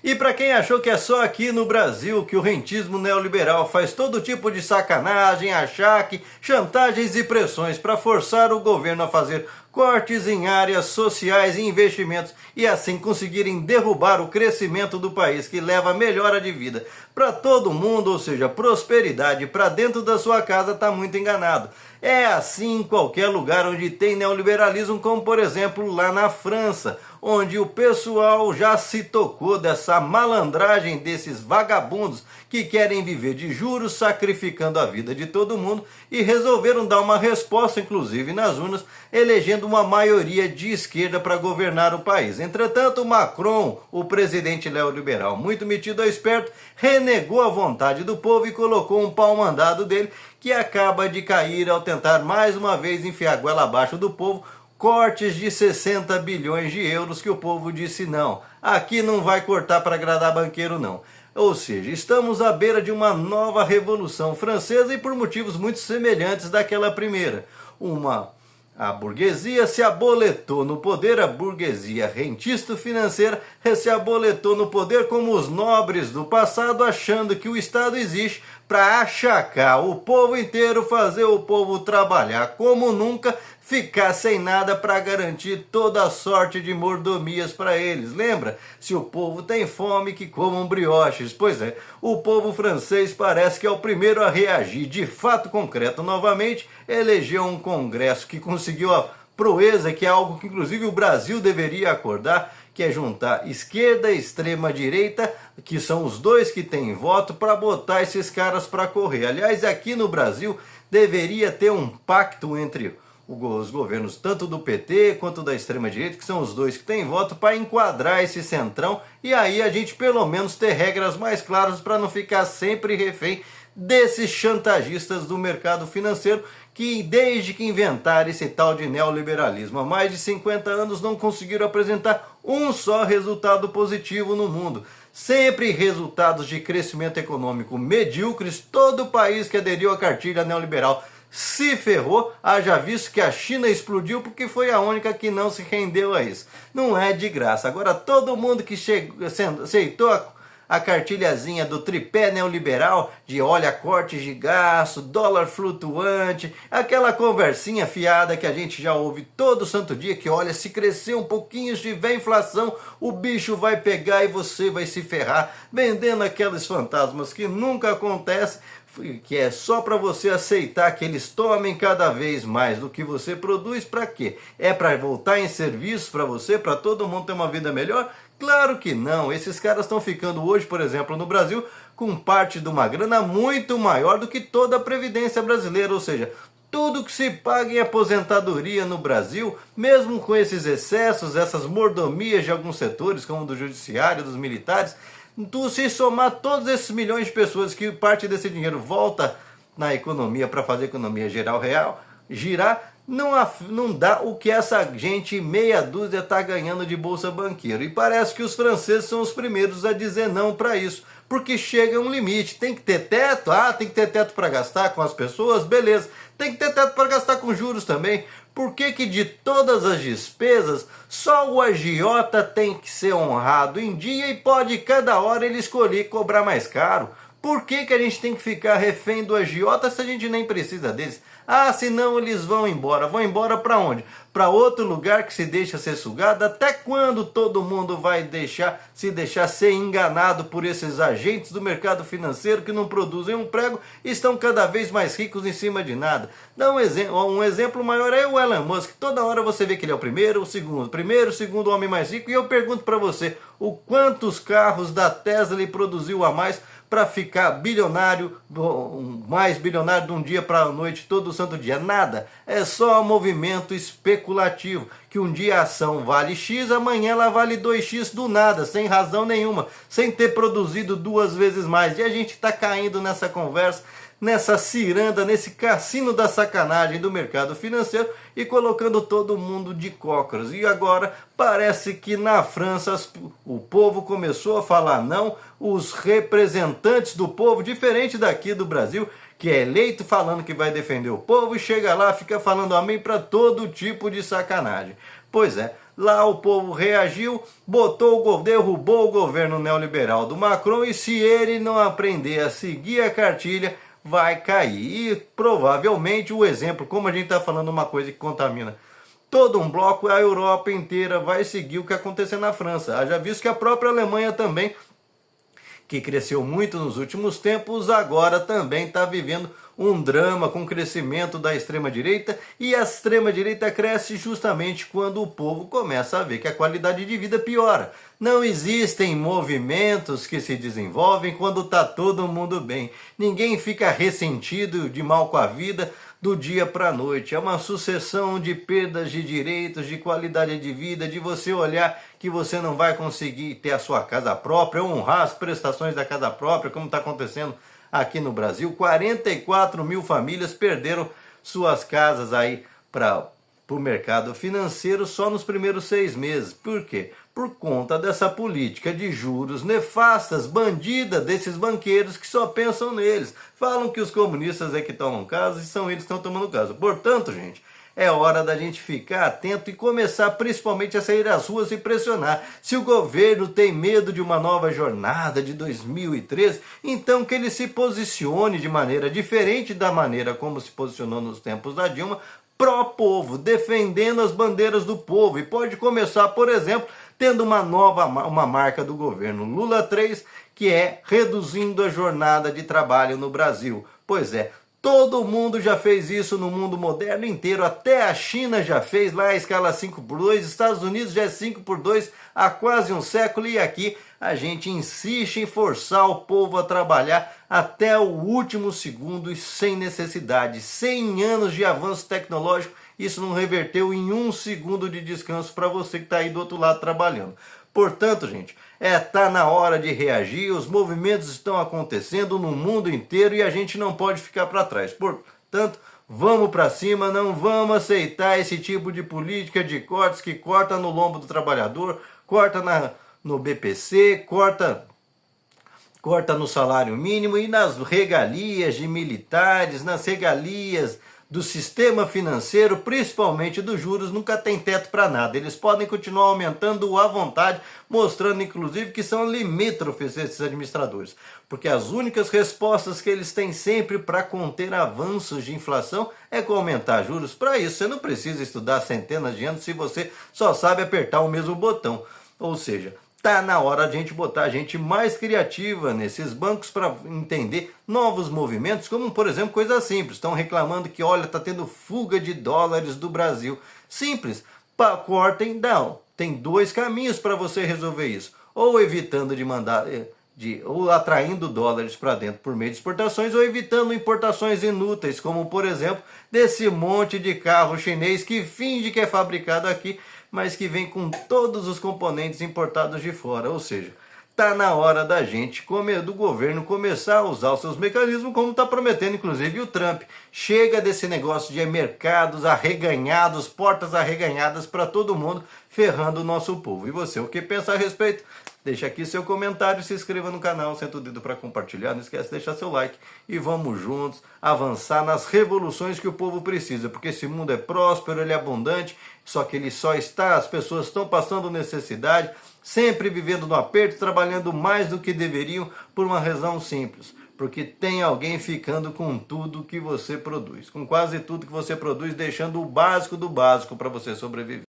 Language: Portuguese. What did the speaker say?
E para quem achou que é só aqui no Brasil que o rentismo neoliberal faz todo tipo de sacanagem, achaque, chantagens e pressões para forçar o governo a fazer cortes em áreas sociais e investimentos e assim conseguirem derrubar o crescimento do país que leva a melhora de vida para todo mundo, ou seja, prosperidade para dentro da sua casa, está muito enganado. É assim em qualquer lugar onde tem neoliberalismo, como por exemplo lá na França, onde o pessoal já se tocou dessa malandragem desses vagabundos que querem viver de juros, sacrificando a vida de todo mundo, e resolveram dar uma resposta, inclusive nas urnas, elegendo uma maioria de esquerda para governar o país. Entretanto, Macron, o presidente neoliberal muito metido a esperto, renegou a vontade do povo e colocou um pau-mandado dele, que acaba de cair ao tentar mais uma vez enfiar a goela abaixo do povo, cortes de 60 bilhões de euros que o povo disse não. Aqui não vai cortar para agradar banqueiro não. Ou seja, estamos à beira de uma nova revolução francesa e por motivos muito semelhantes daquela primeira. A burguesia se aboletou no poder, a burguesia rentista-financeira se aboletou no poder como os nobres do passado, achando que o Estado existe para achacar o povo inteiro, fazer o povo trabalhar como nunca, ficar sem nada para garantir toda a sorte de mordomias para eles. Lembra? Se o povo tem fome, que comam brioches. Pois é, o povo francês parece que é o primeiro a reagir de fato concreto novamente, elegeu um congresso que conseguiu a proeza, que é algo que inclusive o Brasil deveria acordar, que é juntar esquerda e extrema direita, que são os dois que têm voto, para botar esses caras para correr. Aliás, aqui no Brasil deveria ter um pacto entre os governos tanto do PT quanto da extrema-direita, que são os dois que têm voto, para enquadrar esse centrão e aí a gente pelo menos ter regras mais claras para não ficar sempre refém desses chantagistas do mercado financeiro que desde que inventaram esse tal de neoliberalismo há mais de 50 anos não conseguiram apresentar um só resultado positivo no mundo. Sempre resultados de crescimento econômico medíocres. Todo país que aderiu à cartilha neoliberal se ferrou, haja visto que a China explodiu porque foi a única que não se rendeu a isso. Não é de graça. Agora todo mundo que aceitou a cartilhazinha do tripé neoliberal, de olha, corte de gasto, dólar flutuante, aquela conversinha fiada que a gente já ouve todo santo dia, que olha, se crescer um pouquinho, se tiver inflação, o bicho vai pegar e você vai se ferrar, vendendo aqueles fantasmas que nunca acontecem, que é só para você aceitar que eles tomem cada vez mais do que você produz. Para quê? É para voltar em serviço para você, para todo mundo ter uma vida melhor? Claro que não. Esses caras estão ficando hoje, por exemplo, no Brasil, com parte de uma grana muito maior do que toda a Previdência brasileira, ou seja, tudo que se paga em aposentadoria no Brasil, mesmo com esses excessos, essas mordomias de alguns setores, como do judiciário, dos militares, se somar todos esses milhões de pessoas que parte desse dinheiro volta na economia para fazer a economia geral real girar, não dá o que essa gente meia dúzia está ganhando de bolsa banqueiro. E parece que os franceses são os primeiros a dizer não para isso, porque chega um limite. Tem que ter teto? Tem que ter teto para gastar com as pessoas? Beleza. Tem que ter teto para gastar com juros também. Por que que de todas as despesas, só o agiota tem que ser honrado em dia e pode cada hora ele escolher cobrar mais caro? Por que que a gente tem que ficar refém do agiota se a gente nem precisa deles? Senão eles vão embora. Vão embora para onde? Para outro lugar que se deixa ser sugado? Até quando todo mundo vai se deixar ser enganado por esses agentes do mercado financeiro que não produzem um prego e estão cada vez mais ricos em cima de nada? Dá um exemplo maior é o Elon Musk. Toda hora você vê que ele é o primeiro, o segundo homem mais rico. E eu pergunto para você, o quantos carros da Tesla ele produziu a mais para ficar bilionário, mais bilionário de um dia para a noite, todo santo dia? Nada. É só um movimento especulativo, que um dia a ação vale X, amanhã ela vale 2X do nada, sem razão nenhuma, sem ter produzido 2 vezes mais. E a gente está caindo nessa conversa, nessa ciranda, nesse cassino da sacanagem do mercado financeiro e colocando todo mundo de cócoras. E agora parece que na França o povo começou a falar não, os representantes do povo, diferente daqui do Brasil, que é eleito falando que vai defender o povo e chega lá, fica falando amém para todo tipo de sacanagem. Pois é, Lá o povo reagiu, derrubou o governo neoliberal do Macron, e se ele não aprender a seguir a cartilha, vai cair. E provavelmente o exemplo, como a gente está falando uma coisa que contamina todo um bloco, a Europa inteira vai seguir o que aconteceu na França. Já visto que a própria Alemanha também, que cresceu muito nos últimos tempos, agora também está vivendo um drama com o crescimento da extrema-direita, e a extrema-direita cresce justamente quando o povo começa a ver que a qualidade de vida piora. Não existem movimentos que se desenvolvem quando está todo mundo bem. Ninguém fica ressentido, de mal com a vida, do dia para a noite. É uma sucessão de perdas de direitos, de qualidade de vida, de você olhar que você não vai conseguir ter a sua casa própria, honrar as prestações da casa própria, como está acontecendo aqui no Brasil. 44 mil famílias perderam suas casas aí para o mercado financeiro só nos primeiros 6 meses. Por quê? Por conta dessa política de juros nefastas, bandida desses banqueiros que só pensam neles. Falam que os comunistas é que tomam casa e são eles que estão tomando casa. Portanto, gente, é hora da gente ficar atento e começar principalmente a sair às ruas e pressionar. Se o governo tem medo de uma nova jornada de 2013, então que ele se posicione de maneira diferente da maneira como se posicionou nos tempos da Dilma, pró-povo, defendendo as bandeiras do povo. E pode começar, por exemplo, tendo uma marca do governo Lula 3, que é reduzindo a jornada de trabalho no Brasil. Pois é, todo mundo já fez isso no mundo moderno inteiro, até a China já fez lá a escala 5x2, Estados Unidos já é 5x2 há quase um século, e aqui a gente insiste em forçar o povo a trabalhar até o último segundo e sem necessidade. 100 anos de avanço tecnológico, isso não reverteu em 1 segundo de descanso para você que está aí do outro lado trabalhando. Portanto, gente, tá na hora de reagir, os movimentos estão acontecendo no mundo inteiro e a gente não pode ficar para trás. Portanto, vamos para cima, não vamos aceitar esse tipo de política de cortes que corta no lombo do trabalhador, corta no BPC, corta no salário mínimo e nas regalias de militares, nas regalias do sistema financeiro, principalmente dos juros. Nunca tem teto para nada. Eles podem continuar aumentando à vontade, mostrando inclusive que são limítrofes esses administradores, porque as únicas respostas que eles têm sempre para conter avanços de inflação é com aumentar juros. Para isso você não precisa estudar centenas de anos se você só sabe apertar o mesmo botão. Ou seja, tá na hora de a gente botar gente mais criativa nesses bancos para entender novos movimentos, como por exemplo coisas simples. Estão reclamando que, olha, tá tendo fuga de dólares do Brasil. Simples, cortem, não. Tem 2 caminhos para você resolver isso. Ou evitando de mandar, ou atraindo dólares para dentro por meio de exportações, ou evitando importações inúteis, como por exemplo desse monte de carro chinês que finge que é fabricado aqui, mas que vem com todos os componentes importados de fora. Ou seja, tá na hora da gente, do governo, começar a usar os seus mecanismos, como está prometendo inclusive o Trump. Chega desse negócio de mercados arreganhados, portas arreganhadas para todo mundo, ferrando o nosso povo. E você, o que pensa a respeito? Deixa aqui seu comentário, se inscreva no canal, senta o dedo para compartilhar, não esquece de deixar seu like e vamos juntos avançar nas revoluções que o povo precisa, porque esse mundo é próspero, ele é abundante, só que as pessoas estão passando necessidade, sempre vivendo no aperto, trabalhando mais do que deveriam por uma razão simples, porque tem alguém ficando com tudo que você produz, com quase tudo que você produz, deixando o básico do básico para você sobreviver.